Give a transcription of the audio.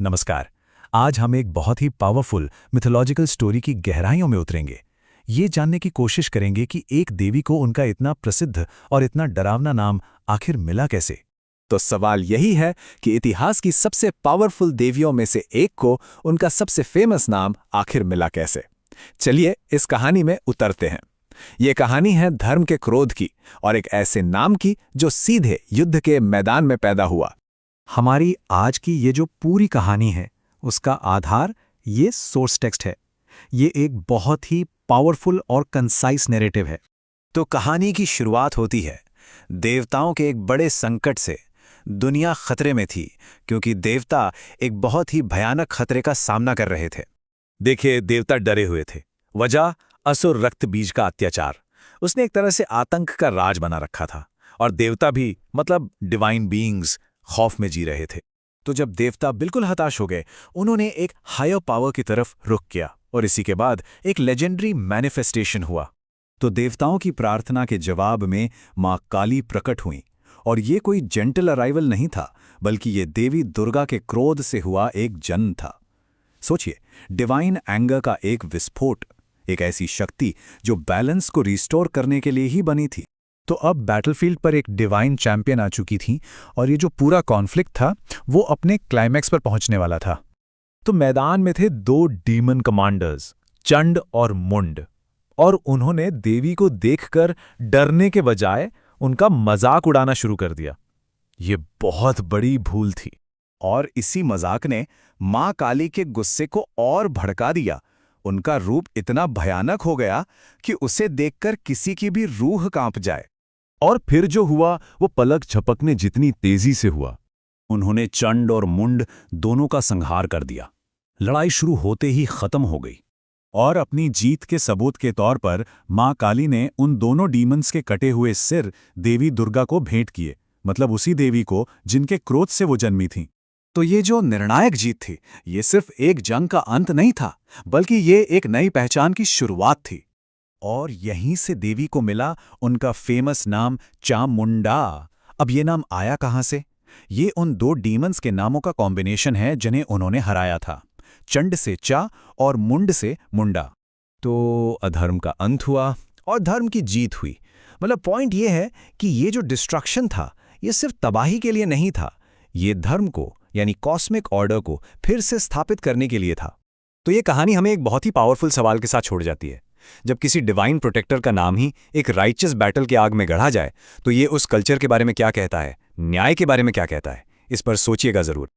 नमस्कार। आज हम एक बहुत ही पावरफुल मिथोलॉजिकल स्टोरी की गहराइयों में उतरेंगे। ये जानने की कोशिश करेंगे कि एक देवी को उनका इतना प्रसिद्ध और इतना डरावना नाम आखिर मिला कैसे। तो सवाल यही है कि इतिहास की सबसे पावरफुल देवियों में से एक को उनका सबसे फेमस नाम आखिर मिला कैसे। चलिए इस कहानी में उतरते हैं। ये कहानी है धर्म के क्रोध की और एक ऐसे नाम की जो सीधे युद्ध के मैदान में पैदा हुआ। हमारी आज की ये जो पूरी कहानी है उसका आधार ये सोर्स टेक्स्ट है। ये एक बहुत ही पावरफुल और कंसाइज नैरेटिव है। तो कहानी की शुरुआत होती है देवताओं के एक बड़े संकट से। दुनिया खतरे में थी क्योंकि देवता एक बहुत ही भयानक खतरे का सामना कर रहे थे। देखिए, देवता डरे हुए थे। वजह असुर रक्त बीज का अत्याचार। उसने एक तरह से आतंक का राज बना रखा था और देवता भी मतलब डिवाइन बीइंग्स खौफ में जी रहे थे। तो जब देवता बिल्कुल हताश हो गए, उन्होंने एक हायर पावर की तरफ रुख किया और इसी के बाद एक लेजेंडरी मैनिफेस्टेशन हुआ। तो देवताओं की प्रार्थना के जवाब में मां काली प्रकट हुई और ये कोई जेंटल अराइवल नहीं था, बल्कि ये देवी दुर्गा के क्रोध से हुआ एक जन्म था। सोचिए, डिवाइन एंगर का एक विस्फोट, एक ऐसी शक्ति जो बैलेंस को रिस्टोर करने के लिए ही बनी थी। तो अब बैटलफील्ड पर एक डिवाइन चैंपियन आ चुकी थी और ये जो पूरा कॉन्फ्लिक्ट था वो अपने क्लाइमैक्स पर पहुंचने वाला था। तो मैदान में थे दो डीमन कमांडर्स, चंड और मुंड, और उन्होंने देवी को देखकर डरने के बजाय उनका मजाक उड़ाना शुरू कर दिया। ये बहुत बड़ी भूल थी और इसी मजाक ने मां काली के गुस्से को और भड़का दिया। उनका रूप इतना भयानक हो गया कि उसे देखकर किसी की भी रूह कांप जाए। और फिर जो हुआ वो पलक झपकने जितनी तेजी से हुआ। उन्होंने चंड और मुंड दोनों का संहार कर दिया। लड़ाई शुरू होते ही खत्म हो गई और अपनी जीत के सबूत के तौर पर मां काली ने उन दोनों डीमंस के कटे हुए सिर देवी दुर्गा को भेंट किए, मतलब उसी देवी को जिनके क्रोध से वो जन्मी थी। तो ये जो निर्णायक जीत थी, ये सिर्फ एक जंग का अंत नहीं था, बल्कि ये एक नई पहचान की शुरुआत थी। और यहीं से देवी को मिला उनका फेमस नाम चामुंडा। अब ये नाम आया कहां से? ये उन दो डीमंस के नामों का कॉम्बिनेशन है जिन्हें उन्होंने हराया था। चंड से चा और मुंड से मुंडा। तो अधर्म का अंत हुआ और धर्म की जीत हुई। मतलब पॉइंट ये है कि ये जो डिस्ट्रक्शन था, ये सिर्फ तबाही के लिए नहीं था, ये धर्म को यानी कॉस्मिक ऑर्डर को फिर से स्थापित करने के लिए था। तो ये कहानी हमें एक बहुत ही पावरफुल सवाल के साथ छोड़ जाती है। जब किसी डिवाइन प्रोटेक्टर का नाम ही एक राइचियस बैटल के आग में गढ़ा जाए, तो ये उस कल्चर के बारे में क्या कहता है, न्याय के बारे में क्या कहता है, इस पर सोचिएगा जरूर।